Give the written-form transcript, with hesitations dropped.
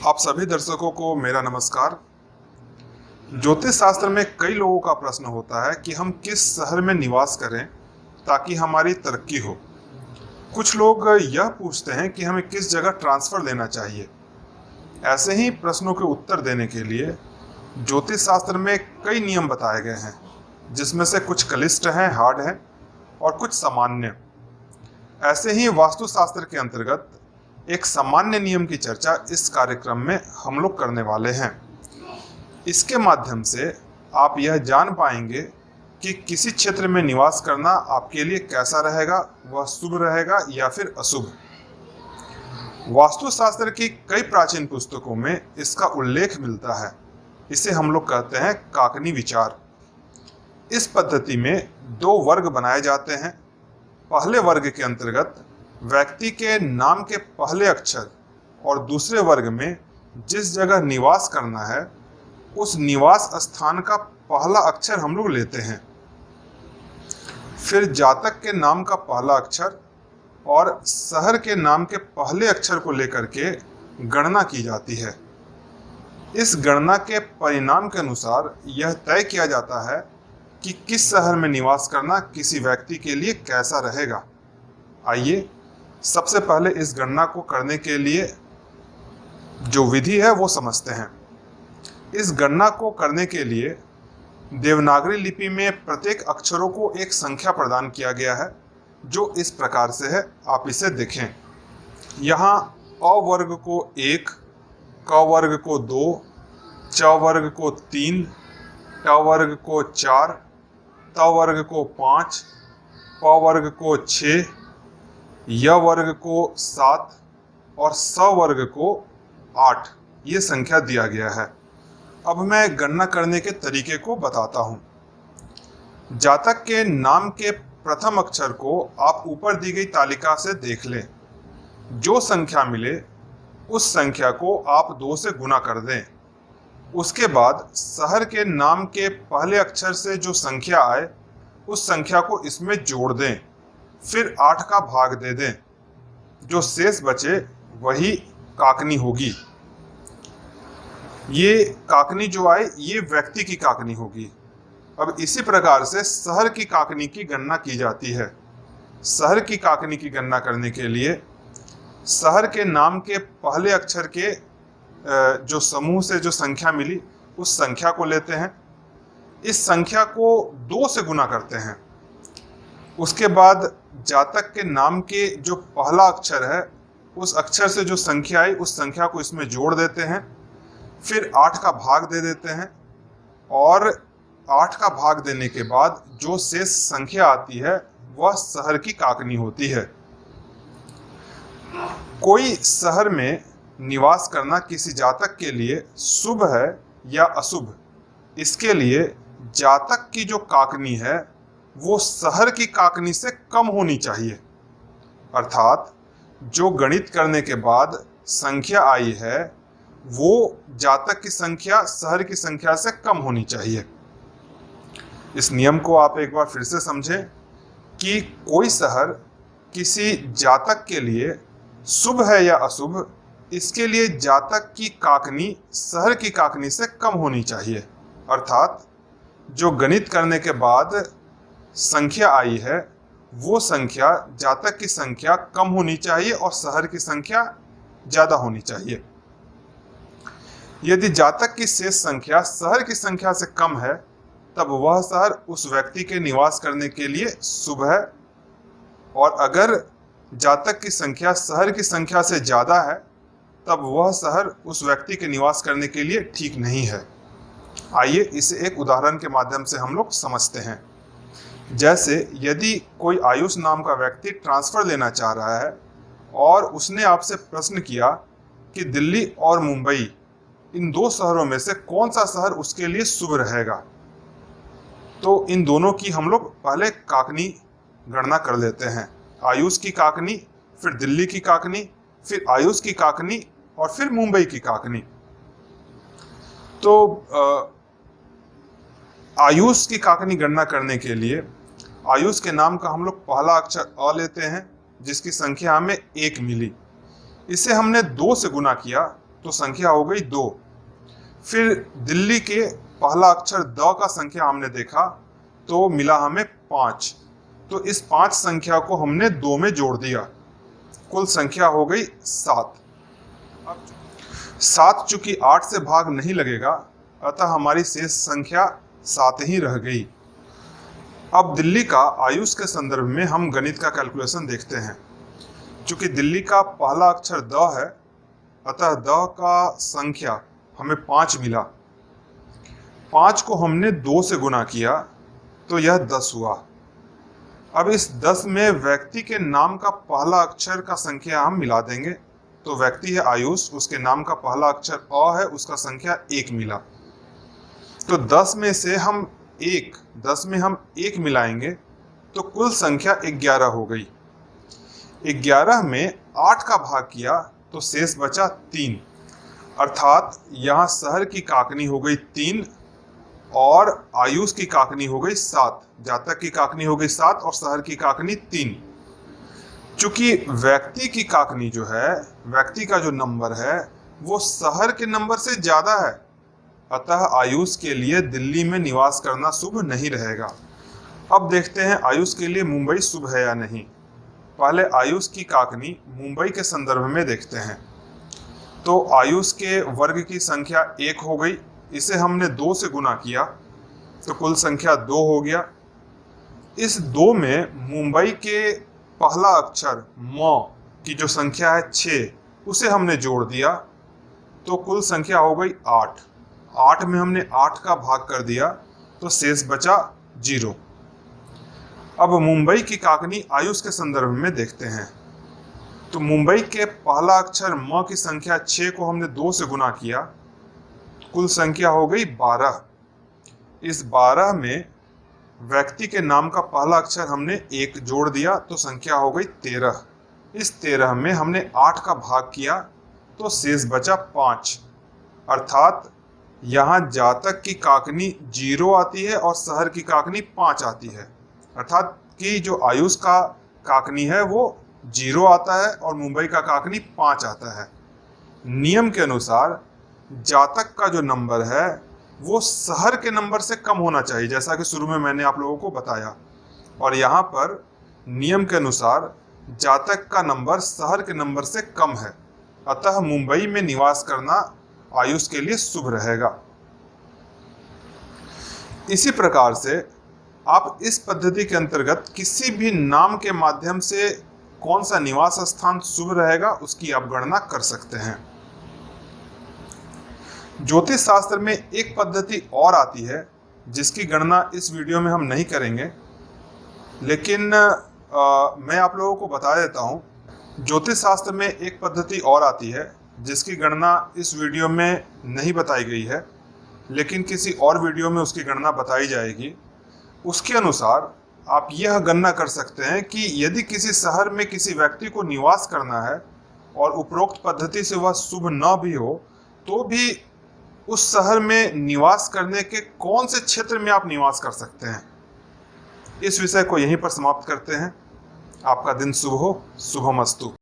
आप सभी दर्शकों को मेरा नमस्कार। ज्योतिष शास्त्र में कई लोगों का प्रश्न होता है कि हम किस शहर में निवास करें ताकि हमारी तरक्की हो। कुछ लोग यह पूछते हैं कि हमें किस जगह ट्रांसफ़र लेना चाहिए। ऐसे ही प्रश्नों के उत्तर देने के लिए ज्योतिष शास्त्र में कई नियम बताए गए हैं, जिसमें से कुछ क्लिष्ट हैं, हार्ड हैं और कुछ सामान्य। ऐसे ही वास्तुशास्त्र के अंतर्गत एक सामान्य नियम की चर्चा इस कार्यक्रम में हम लोग करने वाले हैं। इसके माध्यम से आप यह जान पाएंगे कि किसी क्षेत्र में निवास करना आपके लिए कैसा रहेगा, वह शुभ रहेगा या फिर अशुभ। वास्तुशास्त्र की कई प्राचीन पुस्तकों में इसका उल्लेख मिलता है। इसे हम लोग कहते हैं काकनी विचार। इस पद्धति में दो वर्ग बनाए जाते हैं। पहले वर्ग के अंतर्गत व्यक्ति के नाम के पहले अक्षर और दूसरे वर्ग में जिस जगह निवास करना है उस निवास स्थान का पहला अक्षर हम लोग लेते हैं। फिर जातक के नाम का पहला अक्षर और शहर के नाम के पहले अक्षर को लेकर के गणना की जाती है। इस गणना के परिणाम के अनुसार यह तय किया जाता है कि किस शहर में निवास करना किसी व्यक्ति के लिए कैसा रहेगा। आइए सबसे पहले इस गणना को करने के लिए जो विधि है वो समझते हैं। इस गणना को करने के लिए देवनागरी लिपि में प्रत्येक अक्षरों को एक संख्या प्रदान किया गया है, जो इस प्रकार से है। आप इसे देखें। यहाँ अ वर्ग को 1, क वर्ग को 2, च वर्ग को 3, ट वर्ग को 4, त वर्ग को 5, प वर्ग को 6, य वर्ग को 7 और स वर्ग को 8 ये संख्या दिया गया है। अब मैं गणना करने के तरीके को बताता हूँ। जातक के नाम के प्रथम अक्षर को आप ऊपर दी गई तालिका से देख लें। जो संख्या मिले उस संख्या को आप 2 से गुना कर दें। उसके बाद शहर के नाम के पहले अक्षर से जो संख्या आए उस संख्या को इसमें जोड़ दें। फिर 8 का भाग दे दें। जो शेष बचे वही काकनी होगी। ये काकनी जो आए ये व्यक्ति की काकनी होगी। अब इसी प्रकार से शहर की काकनी की गणना की जाती है। शहर की काकनी की गणना करने के लिए शहर के नाम के पहले अक्षर के जो समूह से जो संख्या मिली उस संख्या को लेते हैं। इस संख्या को 2 से गुना करते हैं। उसके बाद जातक के नाम के जो पहला अक्षर है उस अक्षर से जो संख्या आई उस संख्या को इसमें जोड़ देते हैं। फिर 8 का भाग दे देते हैं और 8 का भाग देने के बाद जो शेष संख्या आती है वह शहर की काकनी होती है। कोई शहर में निवास करना किसी जातक के लिए शुभ है या अशुभ, इसके लिए जातक की जो काकनी है वो शहर की काकनी से कम होनी चाहिए। अर्थात जो गणित करने के बाद संख्या आई है वो जातक की संख्या शहर की संख्या से कम होनी चाहिए। इस नियम को आप एक बार फिर से समझें कि कोई शहर किसी जातक के लिए शुभ है या अशुभ, इसके लिए जातक की काकनी शहर की काकनी से कम होनी चाहिए। अर्थात जो गणित करने के बाद संख्या आई है वो संख्या जातक की संख्या कम होनी चाहिए और शहर की संख्या ज़्यादा होनी चाहिए। यदि जातक की शेष संख्या शहर की संख्या से कम है तब वह शहर उस व्यक्ति के निवास करने के लिए शुभ है, और अगर जातक की संख्या शहर की संख्या से ज़्यादा है तब वह शहर उस व्यक्ति के निवास करने के लिए ठीक नहीं है। आइए इसे एक उदाहरण के माध्यम से हम लोग समझते हैं। जैसे यदि कोई आयुष नाम का व्यक्ति ट्रांसफ़र लेना चाह रहा है और उसने आपसे प्रश्न किया कि दिल्ली और मुंबई इन 2 शहरों में से कौन सा शहर उसके लिए शुभ रहेगा, तो इन दोनों की हम लोग पहले काकनी गणना कर लेते हैं। आयुष की काकनी, फिर दिल्ली की काकनी, फिर आयुष की काकनी और फिर मुंबई की काकनी। तो आयुष की काकनी गणना करने के लिए आयुष के नाम का हम लोग पहला अक्षर अ लेते हैं, जिसकी संख्या हमें 1 मिली। इसे हमने 2 से गुना किया तो संख्या हो गई 2। फिर दिल्ली के पहला अक्षर द का संख्या हमने देखा तो मिला हमें 5। तो इस 5 संख्या को हमने 2 में जोड़ दिया, कुल संख्या हो गई 7। 7 चूंकि 8 से भाग नहीं लगेगा, अतः हमारी शेष संख्या 7 ही रह गई। अब दिल्ली का आयुष के संदर्भ में हम गणित का कैलकुलेशन देखते हैं। चूंकि दिल्ली का पहला अक्षर द है, अतः द का संख्या हमें 5 मिला। 5 को हमने 2 से गुना किया तो यह 10 हुआ। अब इस 10 में व्यक्ति के नाम का पहला अक्षर का संख्या हम मिला देंगे। तो व्यक्ति है आयुष, उसके नाम का पहला अक्षर अ है, उसका संख्या 1 मिला। तो 10 में से हम 1 मिलाएंगे तो कुल संख्या 11 हो गई। 11 में 8 का भाग किया तो शेष बचा 3, अर्थात यहाँ शहर की काकनी हो गई 3 और आयुष की काकनी हो गई 7। जातक की काकनी हो गई 7 और शहर की काकनी 3। चूंकि व्यक्ति की काकनी जो है, व्यक्ति का जो नंबर है वो शहर के नंबर से ज्यादा है, अतः आयुष के लिए दिल्ली में निवास करना शुभ नहीं रहेगा। अब देखते हैं आयुष के लिए मुंबई शुभ है या नहीं। पहले आयुष की काकनी मुंबई के संदर्भ में देखते हैं। तो आयुष के वर्ग की संख्या 1 हो गई, इसे हमने 2 से गुना किया तो कुल संख्या 2 हो गया। इस 2 में मुंबई के पहला अक्षर म की जो संख्या है 6, उसे हमने जोड़ दिया तो कुल संख्या हो गई 8। 8 में हमने 8 का भाग कर दिया तो शेष बचा 0। अब मुंबई की काकनी आयुष के संदर्भ में देखते हैं। तो मुंबई के पहला अक्षर म की संख्या 6 को हमने 2 से गुना किया, कुल संख्या हो गई 12। इस 12 में व्यक्ति के नाम का पहला अक्षर हमने 1 जोड़ दिया तो संख्या हो गई 13। इस 13 में हमने 8 का भाग किया तो शेष बचा 5, अर्थात यहाँ जातक की काकनी 0 आती है और शहर की काकनी 5 आती है। अर्थात कि जो आयुष का काकनी है वो 0 आता है और मुंबई का काकनी 5 आता है। नियम के अनुसार जातक का जो नंबर है वो शहर के नंबर से कम होना चाहिए, जैसा कि शुरू में मैंने आप लोगों को बताया। और यहाँ पर नियम के अनुसार जातक का नंबर शहर के नंबर से कम है, अतः मुंबई में निवास करना आयुष के लिए शुभ रहेगा। इसी प्रकार से आप इस पद्धति के अंतर्गत किसी भी नाम के माध्यम से कौन सा निवास स्थान शुभ रहेगा उसकी आप गणना कर सकते हैं। ज्योतिष शास्त्र में एक पद्धति और आती है जिसकी गणना इस वीडियो में हम नहीं करेंगे, लेकिन मैं आप लोगों को बता देता हूँ। ज्योतिष शास्त्र में एक पद्धति और आती है जिसकी गणना इस वीडियो में नहीं बताई गई है, लेकिन किसी और वीडियो में उसकी गणना बताई जाएगी। उसके अनुसार आप यह गणना कर सकते हैं कि यदि किसी शहर में किसी व्यक्ति को निवास करना है और उपरोक्त पद्धति से वह शुभ न भी हो, तो भी उस शहर में निवास करने के कौन से क्षेत्र में आप निवास कर सकते हैं। इस विषय को यहीं पर समाप्त करते हैं। आपका दिन शुभ हो, शुभमस्तु।